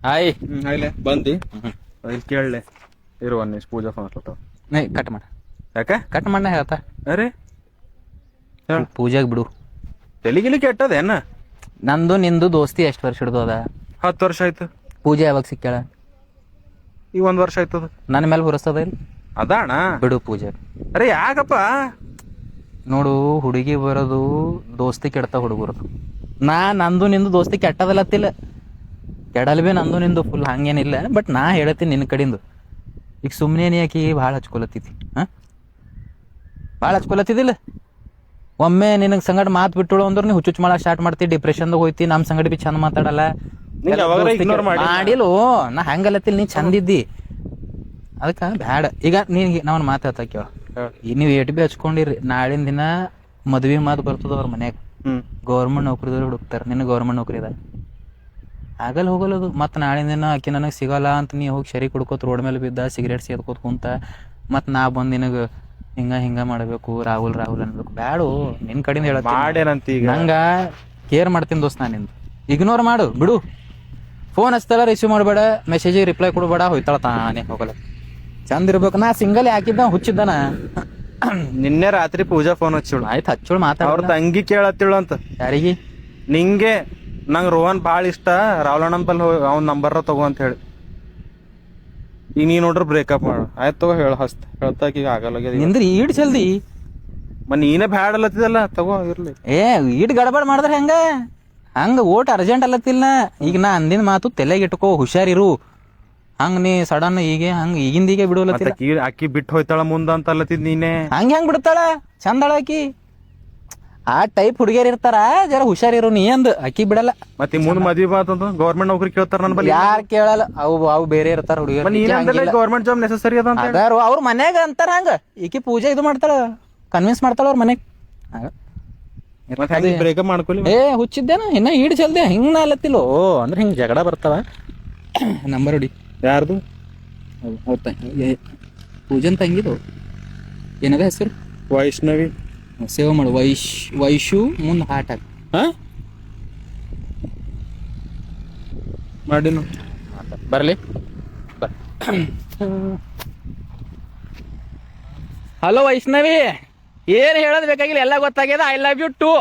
Hi ಹಾಯ್ಲೆ ಬಂದಿ ಇಲ್ಲಿ ಕೇಳಲೆ ಇರುವ ನಿಮಿಷ ಪೂಜಾ ಫೋನ್ ಹಚ್ಲತ್ತಾವ. ನೈ ಕಟ್ ಮಾಡ ಯಾಕೆ ಕಟ್ ಮಾಡ ಹೇಳ್ತಾ ಅರೆ ಪೂಜಾಗ್ ಬಿಡು. ತೆಲಿಗಿಲಿ ಕೆಟ್ಟದೇನ? ನಂದು ನಿಂದು ದೋಸ್ತಿ ಎಷ್ಟು ವರ್ಷ ಹಿಡ್ದು ಅದ? 10 ವರ್ಷ ಆಯ್ತು. ಪೂಜೆ ಯಾವಾಗ ಸಿಕ್ಕ್ಯಾಳ? ಈಗ 1 ವರ್ಷ ಆಯ್ತದ. ನನ್ನ ಮೇಲೆ ಹುರಸ್ತದ ಇಲ್ಲ ಅದಾಣ ಬಿಡು ಪೂಜೆ. ಅರೆ ಯಾಕಪ್ಪ ನೋಡು, ಹುಡುಗಿ ಬರೋದು ದೋಸ್ತಿ ಕೆಡ್ತ ಹುಡುಗರದು. ನಂದು ನಿಂದು ದೋಸ್ತಿ ಕೆಟ್ಟದಲ್ಲತ್ತಿಲ್ಲ, ಕೆಡಲ್ ಬಿ ನಂದು ನಿಂದು ಫುಲ್ ಹಂಗೇನಿಲ್ಲ. ಬಟ್ ನಾ ಹೇಳತ್ತೀನಿ ನಿನ್ನ ಕಡೆಂದು. ಈಗ ಸುಮ್ಮನೆ ನೀ ಆಕಿ ಭಾಳ ಹಚ್ಕೊಲತ್ತಿದ್ದಿ, ಭಾಳ ಹಚ್ಕೊಲತ್ತಿದ್ದಿಲ್ಲ. ಒಮ್ಮೆ ನಿನಗೆ ಸಂಗಡ ಮಾತು ಬಿಟ್ಟಳು ಅಂದ್ರೆ ನೀ ಹುಚ್ಚುಚ್ಚು ಮಾಡಕ್ಕೆ ಸ್ಟಾರ್ಟ್ ಮಾಡ್ತಿ, ಡಿಪ್ರೆಷನ್ದಾಗ ಹೋಯ್ತಿ. ನಮ್ಮ ಸಂಗಡ ಬಿ ಚಂದ ಮಾತಾಡಲ್ಲ ಮಾಡಿಲ್ಲೋ. ನಾ ಹಂಗಲ್ಲತ್ತಿಲ್ಲ, ನೀ ಚಂದಿದ್ದಿ. ಅದಕ್ಕೆ ಬ್ಯಾಡ. ಈಗ ನಾವ್ ಮಾತಾಡ್ತಾ ಕೇಳ, ನೀವು ಏಟ್ ಬಿ ಹಚ್ಕೊಂಡಿರಿ, ನಾಳಿನ ದಿನ ಮದ್ವಿ ಮಾತು ಬರ್ತದ ಅವ್ರ ಮನ್ಯಾಗ. ಗೌರ್ಮೆಂಟ್ ನೌಕರಿದವ್ರು ಹುಡುಕ್ತಾರ, ನಿನ್ನ ಗೌರ್ಮೆಂಟ್ ನೌಕರಿ ಅದ ಆಗಲ್ಲ ಹೋಗಲ್ಲದು. ಮತ್ತೆ ನಾಳಿನ ದಿನ ಆಕಿ ನನಗೆ ಸಿಗಲ್ಲ ಅಂತ ನೀ ಹೋಗಿ ಶರಿ ಕುಡ್ಕೋತ ರೋಡ್ ಮೇಲೆ ಬಿದ್ದ ಸಿಗರೇಟ್ ಸೇದ್ಕೋತ ಕುಂತ ಮತ್ ನಾ ಬಂದ್ ನಿನಗ ಹಿಂಗ ಮಾಡಬೇಕು, ರಾಹುಲ್ ಅನ್ಬೇಕು. ಬ್ಯಾಡು. ನಿನ್ ಕಡೆಯಿಂದ ಹೇಳತ್ತಿ, ನಂಗ ಕೇರ್ ಮಾಡ್ತೀನಿ ದೋಸ್ತ್. ನಾನು ನಿಂದು ಇಗ್ನೋರ್ ಮಾಡು, ಬಿಡು. ಫೋನ್ ಹಚ್ತಾಳ ರಿಸೀವ್ ಮಾಡಬೇಡ, ಮೆಸೇಜಿಗೆ ರಿಪ್ಲೈ ಕೊಡಬೇಡ, ಹೋಯ್ತಾಳ ತಾನೇ ಹೋಗಲ್ಲ. ಚಂದ ಇರ್ಬೇಕು. ನಾ ಸಿಂಗಲ್ ಹಾಕಿದ್ದ ಹುಚ್ಚಿದ್ದಾನ. ನಿನ್ನೆ ರಾತ್ರಿ ಪೂಜಾ ಫೋನ್ ಹಚ್ಚೋಳು. ಆಯ್ತು ಹಚ್ಚೋಳು, ಅವ್ರ ತಂಗಿ ಕೇಳತ್ತಿಳು ಅಂತ. ಯಾರಿಗೆ? ನಿಂಗೆ. ನಂಗೆ ರೋಹನ್ ಭಾಳ ಇಷ್ಟ, ರಾವ್ಲಣ್ಣನ ಬಲ್ ಅವ್ನ ನಂಬರ್ ತಗೋ ಅಂತ ಹೇಳಿ. ಈಗ ನೀ ನೋಡ್ರಿ ಬ್ರೇಕಪ್ ಮಾಡು. ಆಯ್ತು ತಗೋ, ಹೇಳ್ತಾಕ ಈಗ ಆಗಲ್ಲ ನಿಂದ್ರಿ ಈಡ್ ಜಲ್ದಿ. ನೀನೇ ಬ್ಯಾಡ್ ಅಲ್ಲತ್ತಿದಲ್ಲ, ತಗೋ ಇರ್ಲಿ. ಈಡ್ ಗಡಬಡ್ ಮಾಡಿದ್ರೆ ಹಂಗ ಓಟ್ ಅರ್ಜೆಂಟ್ ಅಲ್ಲತ್ತಿಲ್ಲ. ಈಗ ನಾ ಅಂದಿನ ಮಾತು ತಲೆಗೆ ಇಟ್ಕೋ, ಹುಷಾರಿರು. ಹಂಗ ನೀ ಸಡನ್ ಈಗಿಂದೀಗೆ ಬಿಡುವಲ್ಲ. ಅಕ್ಕಿ ಬಿಟ್ಟು ಹೋಯ್ತಾಳ ಮುಂದ ಅಂತ ಅಲ್ಲತ್ತಿದ್ ನೀನೆ. ಹೆಂಗ್ ಬಿಡ್ತಾಳ? ಚಂದಳ ಆಕಿ. ಆ ಟೈಪ್ ಹುಡುಗಿಯರ್ ಇರ್ತಾರ, ಜರ ಹುಷಾರಿರು ನೀ ಅಂದ್. ಅಕ್ಕಿ ಬಿಡಲ್ಲ. ಮತ್ತೆ ಮುಂದ್ ಮದ್ವಿ ಬಾತಂತ ಗೌರ್ಮೆಂಟ್ ನೌಕರಿ ಕೇಳ್ತಾರ ನನ್ನ ಬಳಿ. ಯಾರು ಕೇಳಲ್ಲ, ಅವು ಬೇರೆ ಇರ್ತಾರ ಹುಡುಗಿಯರ್. ಗೌರ್ಮೆಂಟ್ ಜಾಬ್ ನೆಸಸರಿ ಅದ ಅಂತ ಅವ್ರ ಮನ್ಯಾಗ ಅಂತಾರ. ಹಂಗ ಈಕಿ ಪೂಜೆ ಇದು ಮಾಡ್ತಾಳ, ಕನ್ವಿನ್ಸ್ ಮಾಡ್ತಾಳ ಅವ್ರ ಮನೆಗ್. ಬ್ರೇಕಪ್ ಮಾಡ್ಕೊಲಿ. ಹುಚ್ಚಿದ್ದೇನ ಇನ್ನ ಈಡ್ ಚಲ್ದೆ ಹಿಂಗ ಅಲ್ಲತ್ತಿಲ್ಲೋ. ಅಂದ್ರೆ ಹಿಂಗ್ ಜಗಳ ಬರ್ತಾವ. ನಂಬರ್ ಹೊಡಿ. ಯಾರ್ದು? ಪೂಜನ್ ತಂಗಿದು ಏನದ ಹೆಸರು? ವೈಷ್ಣವಿ. ಸೇವ್ ಮಾಡು. ವೈಶು ಮುಂದ್ ಹಾಟ್ ಹಾಕ್. ಮಾಡಿನು ಬರ್ಲಿ. ಹಲೋ ವೈಷ್ಣವಿ, ಏನ್ ಹೇಳೋದ್ ಬೇಕಾಗಿಲ್ಲ, ಎಲ್ಲ ಗೊತ್ತಾಗ್ಯದ. I love you to.